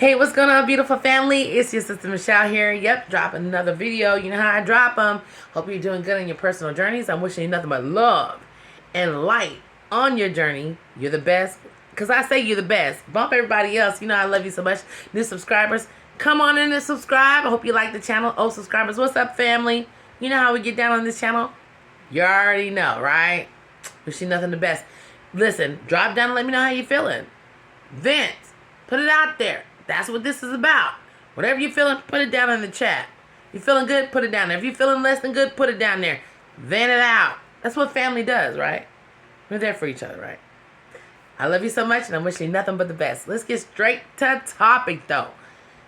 Hey, what's going on, beautiful family? It's your sister Michelle here. Yep, dropping another video. You know how I drop them. Hope you're doing good in your personal journeys. I'm wishing you nothing but love and light on your journey. You're the best. Because I say you're the best. Bump everybody else. You know I love you so much. New subscribers, come on in and subscribe. I hope you like the channel. Old subscribers, what's up, family? You know how we get down on this channel? You already know, right? Wish you nothing the best. Listen, drop down and let me know how you're feeling. Vent. Put it out there. That's what this is about. Whatever you're feeling, put it down in the chat. You feeling good? Put it down there. If you're feeling less than good, put it down there. Vent it out. That's what family does, right? We're there for each other, right? I love you so much, and I'm wishing you nothing but the best. Let's get straight to topic, though.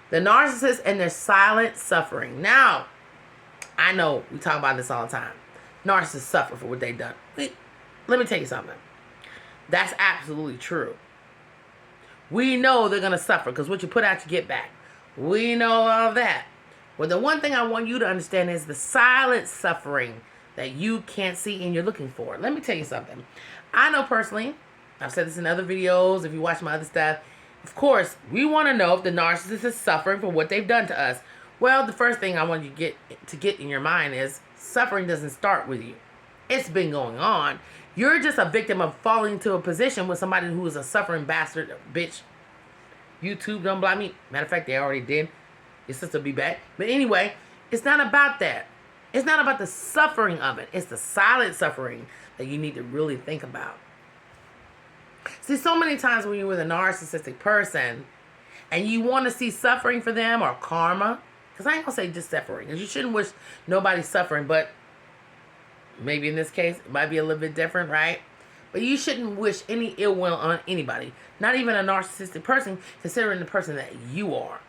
The narcissist and their silent suffering. Now, I know we talk about this all the time. Narcissists suffer for what they've done. Let me tell you something. That's absolutely true. We know they're going to suffer because what you put out, you get back. We know all of that. Well, the one thing I want you to understand is the silent suffering that you can't see and you're looking for. Let me tell you something. I know personally, I've said this in other videos, if you watch my other stuff, of course, we want to know if the narcissist is suffering for what they've done to us. Well, the first thing I want you to get in your mind is suffering doesn't start with you. It's been going on. You're just a victim of falling into a position with somebody who is a suffering bastard, bitch. YouTube, don't blind me. Matter of fact, they already did. Your sister will be back. But anyway, it's not about that. It's not about the suffering of it. It's the silent suffering that you need to really think about. See, so many times when you're with a narcissistic person and you want to see suffering for them or karma, because I ain't going to say just suffering, because you shouldn't wish nobody suffering, but maybe in this case, it might be a little bit different, right? But you shouldn't wish any ill will on anybody. Not even a narcissistic person, considering the person that you are.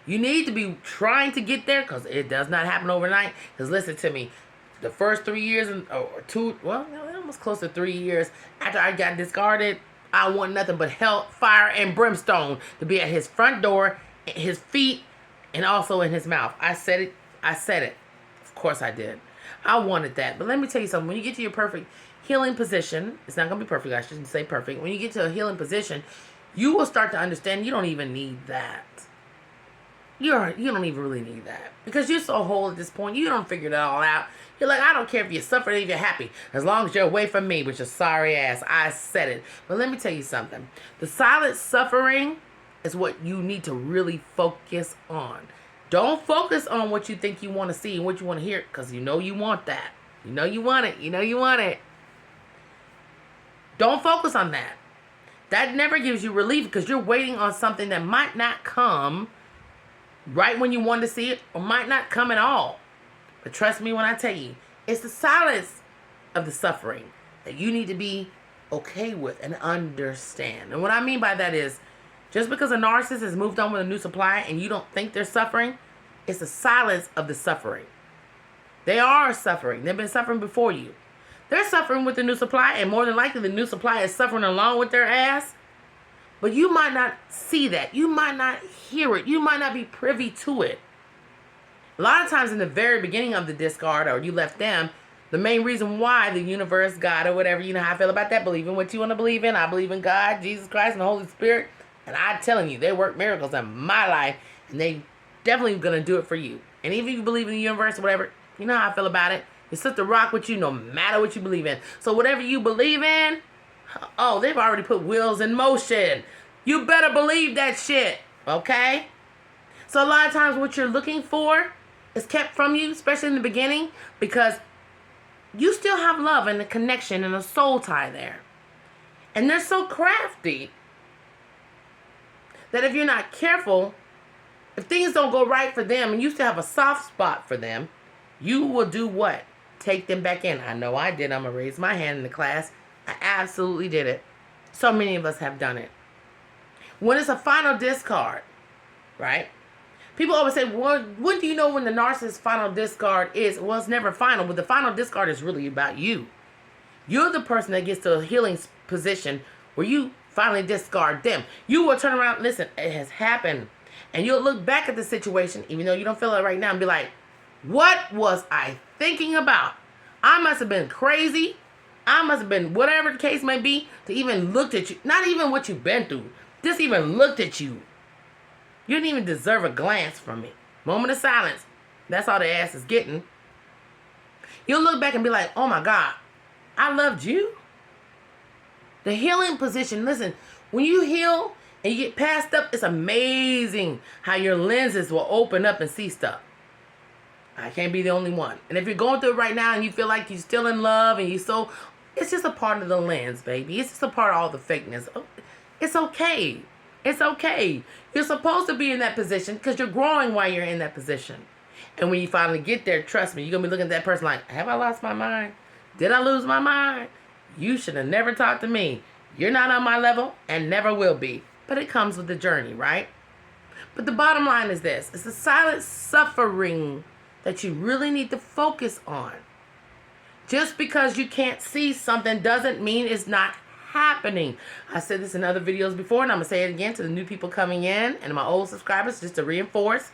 You need to be trying to get there, because it does not happen overnight. Because listen to me, the first 3 years, or two, well, almost close to 3 years after I got discarded, I want nothing but hell, fire, and brimstone to be at his front door, his feet, and also in his mouth. I said it. I said it. Of course I did. I wanted that. But let me tell you something. When you get to your perfect healing position, it's not going to be perfect. I shouldn't say perfect. When you get to a healing position, you will start to understand you don't even need that. You don't even really need that. Because you're so whole at this point. You don't figure it all out. You're like, I don't care if you're suffering or if you're happy. As long as you're away from me with your sorry ass. I said it. But let me tell you something. The silent suffering is what you need to really focus on. Don't focus on what you think you want to see and what you want to hear, because you know you want that. You know you want it. You know you want it. Don't focus on that. That never gives you relief, because you're waiting on something that might not come right when you want to see it, or might not come at all. But trust me when I tell you, it's the silence of the suffering that you need to be okay with and understand. And what I mean by that is, just because a narcissist has moved on with a new supply and you don't think they're suffering, it's the silence of the suffering. They are suffering. They've been suffering before you. They're suffering with the new supply, and more than likely the new supply is suffering along with their ass. But you might not see that. You might not hear it. You might not be privy to it. A lot of times in the very beginning of the discard, or you left them, the main reason why the universe, God, or whatever, you know how I feel about that, believe in what you want to believe in. I believe in God, Jesus Christ, and the Holy Spirit. And I'm telling you, they work miracles in my life, and they definitely going to do it for you. And even if you believe in the universe or whatever, you know how I feel about it. Your sister rock with you no matter what you believe in. So whatever you believe in, oh, they've already put wheels in motion. You better believe that shit, okay? So a lot of times what you're looking for is kept from you, especially in the beginning, because you still have love and a connection and a soul tie there. And they're so crafty that if you're not careful, if things don't go right for them and you still have a soft spot for them, you will do what? Take them back in. I know I did. I'm going to raise my hand in the class. I absolutely did it. So many of us have done it. When it's a final discard, right? People always say, well, when do you know when the narcissist's final discard is? Well, it's never final, but the final discard is really about you. You're the person that gets to a healing position where you finally discard them. You will turn around, listen, it has happened. And you'll look back at the situation, even though you don't feel it right now, and be like, what was I thinking about? I must have been crazy. I must have been whatever the case may be to even looked at you. Not even what you've been through. Just even looked at you. You didn't even deserve a glance from me. Moment of silence. That's all the ass is getting. You'll look back and be like, oh my God, I loved you. The healing position, listen, when you heal and you get passed up, it's amazing how your lenses will open up and see stuff. I can't be the only one. And if you're going through it right now and you feel like you're still in love and it's just a part of the lens, baby. It's just a part of all the fakeness. It's okay. It's okay. You're supposed to be in that position because you're growing while you're in that position. And when you finally get there, trust me, you're going to be looking at that person like, have I lost my mind? Did I lose my mind? You should have never talked to me. You're not on my level and never will be. But it comes with the journey, right? But the bottom line is this. It's the silent suffering that you really need to focus on. Just because you can't see something doesn't mean it's not happening. I said this in other videos before, and I'm going to say it again to the new people coming in and my old subscribers just to reinforce.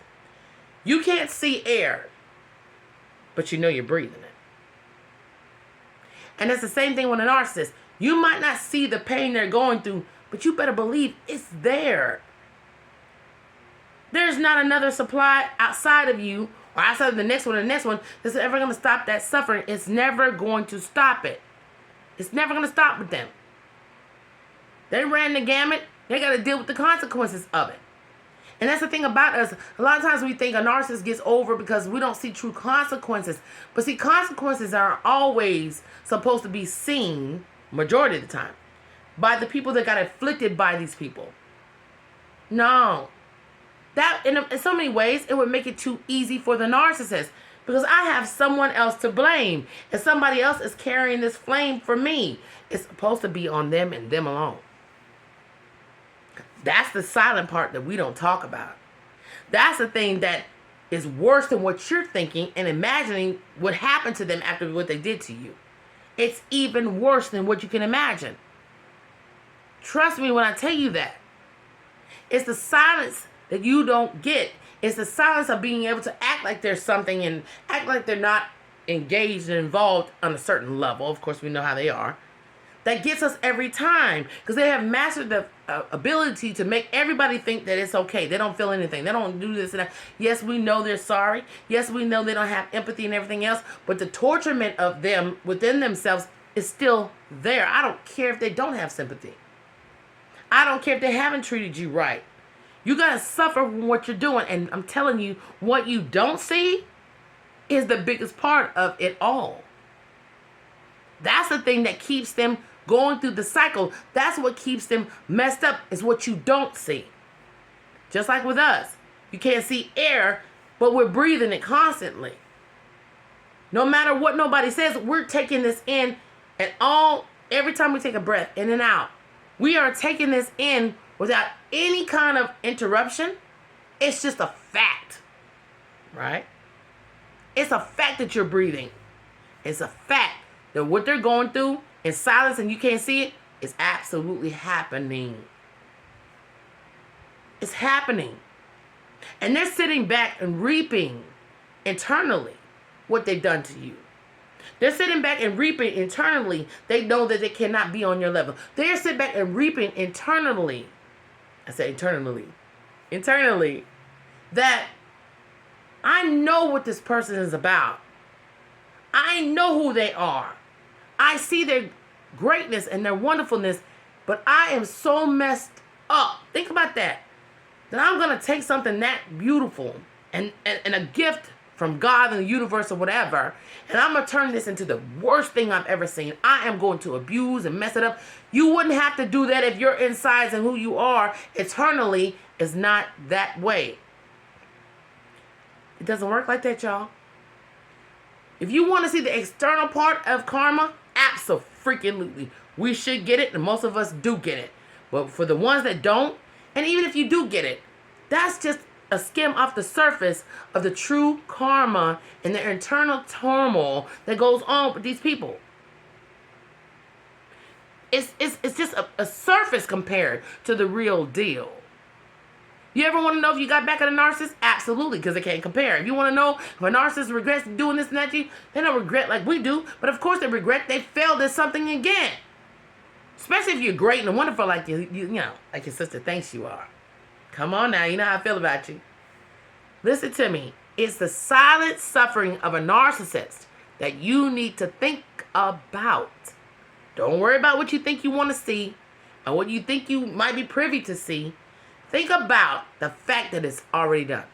You can't see air, but you know you're breathing it. And it's the same thing with a narcissist. You might not see the pain they're going through, but you better believe it's there. There's not another supply outside of you or outside of the next one or the next one that's ever going to stop that suffering. It's never going to stop it. It's never going to stop with them. They ran the gamut. They got to deal with the consequences of it. And that's the thing about us. A lot of times we think a narcissist gets over because we don't see true consequences. But see, consequences are always supposed to be seen, majority of the time, by the people that got afflicted by these people. No. That, in so many ways, it would make it too easy for the narcissist. Because I have someone else to blame. And somebody else is carrying this flame for me. It's supposed to be on them and them alone. That's the silent part that we don't talk about. That's the thing that is worse than what you're thinking and imagining what happened to them after what they did to you. It's even worse than what you can imagine. Trust me when I tell you that. It's the silence that you don't get. It's the silence of being able to act like there's something and act like they're not engaged and involved on a certain level. Of course, we know how they are. That gets us every time because they have mastered the ability to make everybody think that it's okay. They don't feel anything. They don't do this and that. Yes, we know they're sorry. Yes, we know they don't have empathy and everything else. But the torturement of them within themselves is still there. I don't care if they don't have sympathy. I don't care if they haven't treated you right. You got to suffer from what you're doing. And I'm telling you, what you don't see is the biggest part of it all. That's the thing that keeps them going through the cycle. That's what keeps them messed up, is what you don't see. Just like with us. You can't see air, but we're breathing it constantly. No matter what nobody says, we're taking this in and every time we take a breath in and out, we are taking this in without any kind of interruption. It's just a fact, right? It's a fact that you're breathing. It's a fact that what they're going through in silence and you can't see it is absolutely happening. It's happening. And they're sitting back and reaping internally what they've done to you. They're sitting back and reaping internally. They know that they cannot be on your level. They're sitting back and reaping internally. I say internally. Internally. That I know what this person is about. I know who they are. I see their greatness and their wonderfulness, but I am so messed up. Think about that. That I'm going to take something that beautiful and a gift from God and the universe or whatever, and I'm going to turn this into the worst thing I've ever seen. I am going to abuse and mess it up. You wouldn't have to do that if your insides and who you are eternally is not that way. It doesn't work like that, y'all. If you want to see the external part of karma, absolutely. We should get it, and most of us do get it. But for the ones that don't, and even if you do get it, that's just a skim off the surface of the true karma and the internal turmoil that goes on with these people. It's just a surface compared to the real deal. You ever want to know if you got back at a narcissist? Absolutely, because they can't compare. If you want to know if a narcissist regrets doing this and that to you, they don't regret like we do. But of course they regret they failed at something again. Especially if you're great and wonderful like you know, like your sister thinks you are. Come on now. You know how I feel about you. Listen to me. It's the silent suffering of a narcissist that you need to think about. Don't worry about what you think you want to see and what you think you might be privy to see. Think about the fact that it's already done.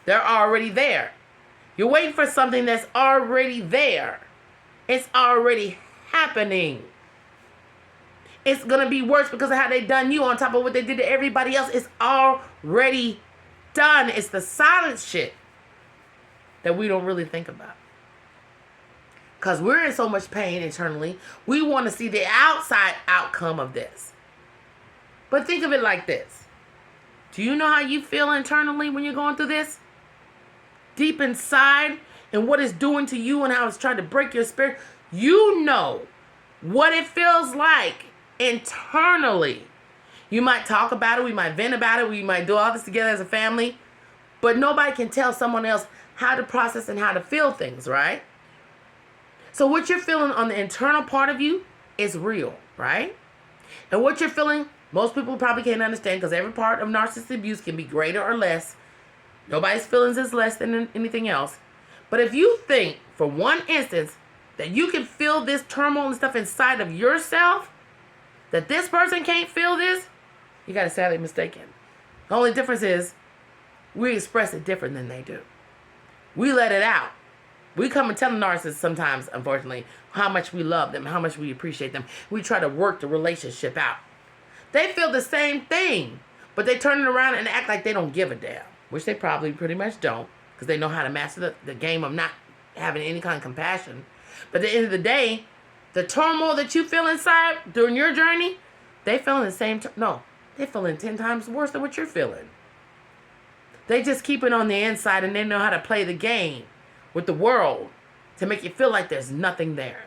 They're already there. You're waiting for something that's already there. It's already happening. It's going to be worse because of how they done you on top of what they did to everybody else. It's already done. It's the silent shit that we don't really think about. Because we're in so much pain internally. We want to see the outside outcome of this. But think of it like this. Do you know how you feel internally when you're going through this? Deep inside, and what it's doing to you and how it's trying to break your spirit. You know what it feels like internally. You might talk about it. We might vent about it. We might do all this together as a family. But nobody can tell someone else how to process and how to feel things, right? So what you're feeling on the internal part of you is real, right? And what you're feeling, most people probably can't understand because every part of narcissistic abuse can be greater or less. Nobody's feelings is less than anything else. But if you think, for one instance, that you can feel this turmoil and stuff inside of yourself, that this person can't feel this, you got to sadly mistaken. The only difference is we express it different than they do. We let it out. We come and tell the narcissist sometimes, unfortunately, how much we love them, how much we appreciate them. We try to work the relationship out. They feel the same thing, but they turn it around and act like they don't give a damn, which they probably pretty much don't, because they know how to master the game of not having any kind of compassion. But at the end of the day, the turmoil that you feel inside during your journey, they feeling the same. No, they feeling 10 times worse than what you're feeling. They just keep it on the inside, and they know how to play the game with the world to make you feel like there's nothing there.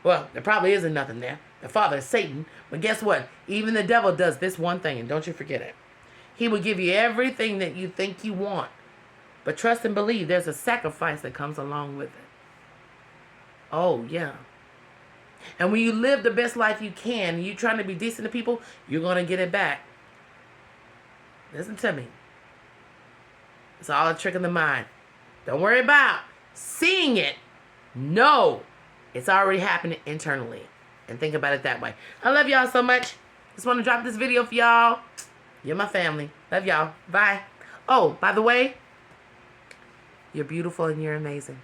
Well, there probably isn't nothing there. The father is Satan. But guess what? Even the devil does this one thing, and don't you forget it. He will give you everything that you think you want. But trust and believe there's a sacrifice that comes along with it. Oh, yeah. And when you live the best life you can, you're trying to be decent to people, you're going to get it back. Listen to me. It's all a trick of the mind. Don't worry about seeing it. No, it's already happening internally. And think about it that way. I love y'all so much. Just want to drop this video for y'all. You're my family. Love y'all. Bye. Oh, by the way, you're beautiful and you're amazing.